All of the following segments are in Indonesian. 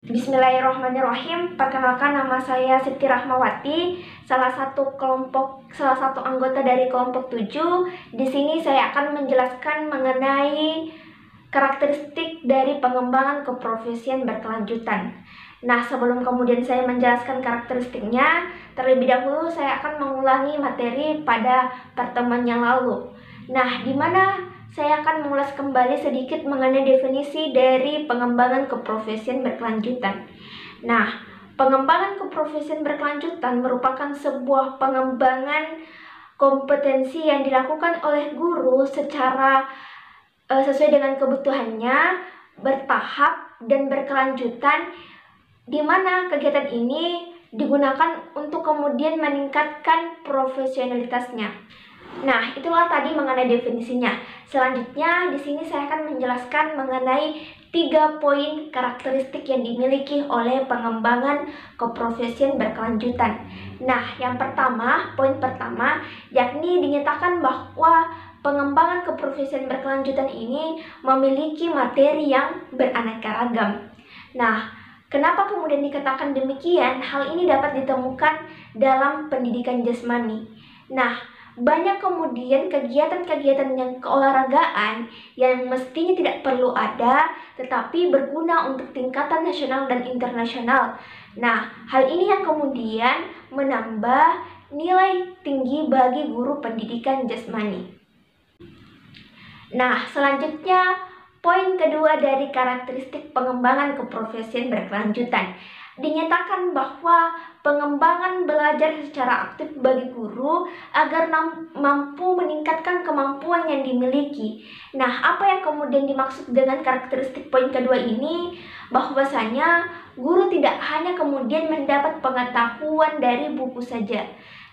Bismillahirrahmanirrahim. Perkenalkan, nama saya Siti Rahmawati, salah satu anggota dari kelompok 7. Di sini saya akan menjelaskan mengenai karakteristik dari pengembangan keprofesian berkelanjutan. Nah, sebelum kemudian saya menjelaskan karakteristiknya, terlebih dahulu saya akan mengulangi materi pada pertemuan yang lalu. Nah, di mana saya akan mengulas kembali sedikit mengenai definisi dari pengembangan keprofesian berkelanjutan. Nah, pengembangan keprofesian berkelanjutan merupakan sebuah pengembangan kompetensi yang dilakukan oleh guru secara sesuai dengan kebutuhannya, bertahap dan berkelanjutan, di mana kegiatan ini digunakan untuk kemudian meningkatkan profesionalitasnya. Nah, itulah tadi mengenai definisinya. Selanjutnya, di sini saya akan menjelaskan mengenai 3 poin karakteristik yang dimiliki oleh pengembangan keprofesian berkelanjutan. Nah, poin pertama, yakni dinyatakan bahwa pengembangan keprofesian berkelanjutan ini memiliki materi yang beraneka ragam. Nah, kenapa kemudian dikatakan demikian? Hal ini dapat ditemukan dalam pendidikan jasmani. Nah, banyak kemudian kegiatan-kegiatan yang keolahragaan yang mestinya tidak perlu ada, tetapi berguna untuk tingkatan nasional dan internasional. Nah, hal ini yang kemudian menambah nilai tinggi bagi guru pendidikan jasmani. Nah, selanjutnya poin kedua dari karakteristik pengembangan keprofesian berkelanjutan. Dinyatakan bahwa pengembangan belajar secara aktif bagi guru agar mampu meningkatkan kemampuan yang dimiliki. Nah, apa yang kemudian dimaksud dengan karakteristik poin kedua ini? Bahwasanya guru tidak hanya kemudian mendapat pengetahuan dari buku saja.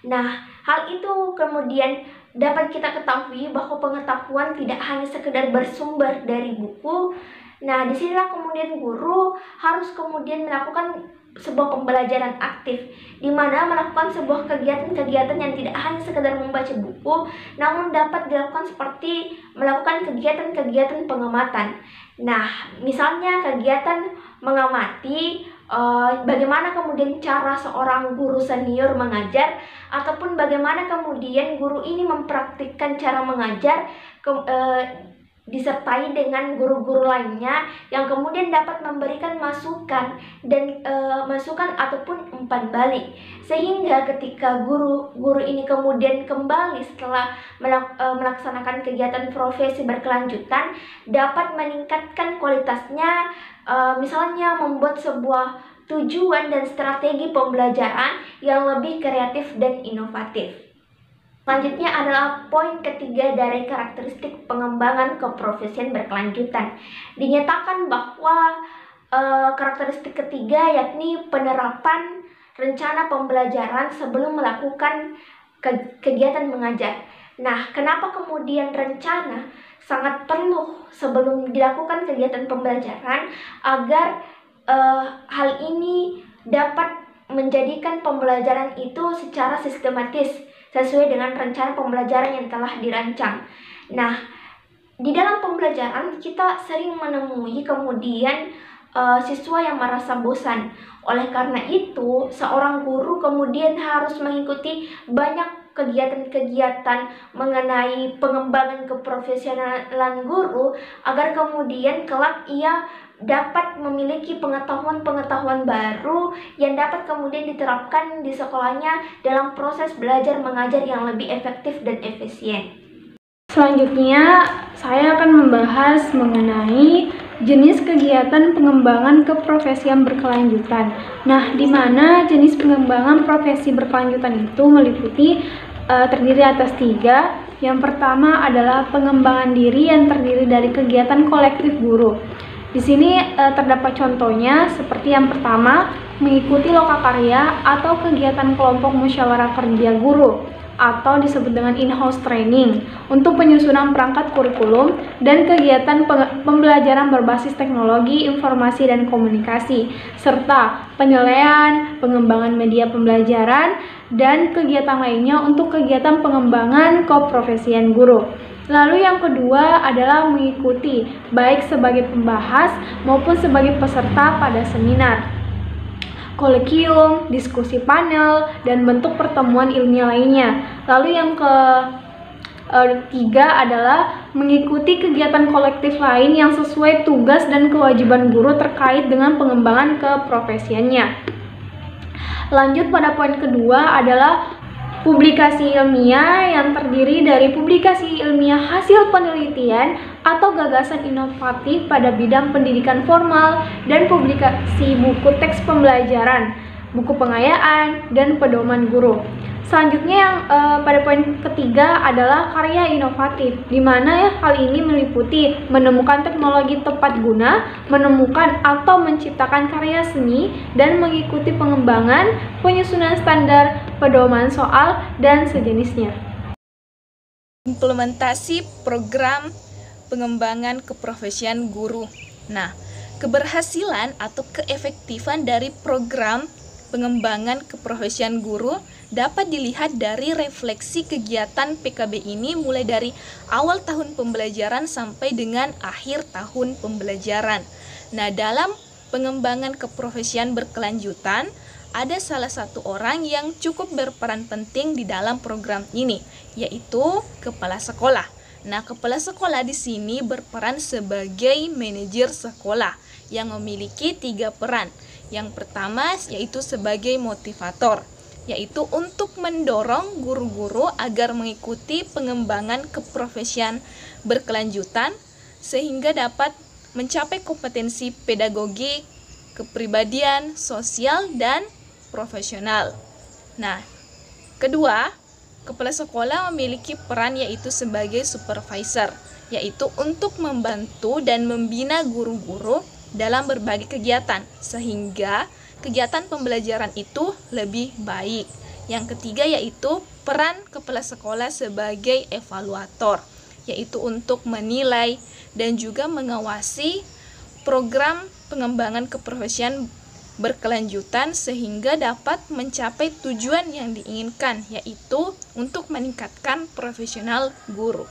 Nah, hal itu kemudian dapat kita ketahui bahwa pengetahuan tidak hanya sekedar bersumber dari buku. Nah, disinilah kemudian guru harus kemudian melakukan sebuah pembelajaran aktif, di mana melakukan sebuah kegiatan-kegiatan yang tidak hanya sekedar membaca buku, namun dapat dilakukan seperti melakukan kegiatan-kegiatan pengamatan. Nah, misalnya kegiatan mengamati bagaimana kemudian cara seorang guru senior mengajar, ataupun bagaimana kemudian guru ini mempraktikkan cara mengajar disertai dengan guru-guru lainnya yang kemudian dapat memberikan masukan ataupun umpan balik, sehingga ketika guru ini kemudian kembali setelah melaksanakan kegiatan profesi berkelanjutan dapat meningkatkan kualitasnya, misalnya membuat sebuah tujuan dan strategi pembelajaran yang lebih kreatif dan inovatif. Selanjutnya adalah poin ketiga dari karakteristik pengembangan keprofesian berkelanjutan. Dinyatakan bahwa karakteristik ketiga yakni penerapan rencana pembelajaran sebelum melakukan kegiatan mengajar. Nah, kenapa kemudian rencana sangat perlu sebelum dilakukan kegiatan pembelajaran agar hal ini dapat menjadikan pembelajaran itu secara sistematis sesuai dengan rencana pembelajaran yang telah dirancang. Nah, di dalam pembelajaran kita sering menemui kemudian siswa yang merasa bosan. Oleh karena itu, seorang guru kemudian harus mengikuti banyak kegiatan-kegiatan mengenai pengembangan keprofesionalan guru agar kemudian kelak ia dapat memiliki pengetahuan-pengetahuan baru yang dapat kemudian diterapkan di sekolahnya dalam proses belajar mengajar yang lebih efektif dan efisien. Selanjutnya, saya akan membahas mengenai jenis kegiatan pengembangan keprofesian berkelanjutan. Nah, di mana jenis pengembangan profesi berkelanjutan itu meliputi terdiri atas 3. Yang pertama adalah pengembangan diri yang terdiri dari kegiatan kolektif guru. Di sini terdapat contohnya seperti yang pertama, mengikuti lokakarya atau kegiatan kelompok musyawarah kerja guru, atau disebut dengan in-house training untuk penyusunan perangkat kurikulum dan kegiatan pembelajaran berbasis teknologi, informasi, dan komunikasi, serta penilaian, pengembangan media pembelajaran, dan kegiatan lainnya untuk kegiatan pengembangan keprofesian guru. Lalu yang kedua adalah mengikuti baik sebagai pembahas maupun sebagai peserta pada seminar, kolegium, diskusi panel, dan bentuk pertemuan ilmiah lainnya. Lalu yang ketiga adalah mengikuti kegiatan kolektif lain yang sesuai tugas dan kewajiban guru terkait dengan pengembangan keprofesiannya. Lanjut pada poin kedua adalah publikasi ilmiah yang terdiri dari publikasi ilmiah hasil penelitian atau gagasan inovatif pada bidang pendidikan formal dan publikasi buku teks pembelajaran, buku pengayaan, dan pedoman guru. Selanjutnya yang pada poin ketiga adalah karya inovatif, di mana hal ini meliputi menemukan teknologi tepat guna, menemukan atau menciptakan karya seni, dan mengikuti pengembangan, penyusunan standar, pedoman soal, dan sejenisnya. Implementasi program pengembangan keprofesian guru. Nah, keberhasilan atau keefektifan dari program pengembangan keprofesian guru dapat dilihat dari refleksi kegiatan PKB ini mulai dari awal tahun pembelajaran sampai dengan akhir tahun pembelajaran. Nah, dalam pengembangan keprofesian berkelanjutan, ada salah satu orang yang cukup berperan penting di dalam program ini, yaitu kepala sekolah. Nah, kepala sekolah di sini berperan sebagai manajer sekolah yang memiliki 3 peran. Yang pertama yaitu sebagai motivator, yaitu untuk mendorong guru-guru agar mengikuti pengembangan keprofesian berkelanjutan sehingga dapat mencapai kompetensi pedagogik, kepribadian, sosial, dan profesional. Nah, kedua, kepala sekolah memiliki peran yaitu sebagai supervisor, yaitu untuk membantu dan membina guru-guru dalam berbagai kegiatan sehingga kegiatan pembelajaran itu lebih baik. Yang ketiga yaitu peran kepala sekolah sebagai evaluator, yaitu untuk menilai dan juga mengawasi program pengembangan keprofesian berkelanjutan sehingga dapat mencapai tujuan yang diinginkan, yaitu untuk meningkatkan profesional guru.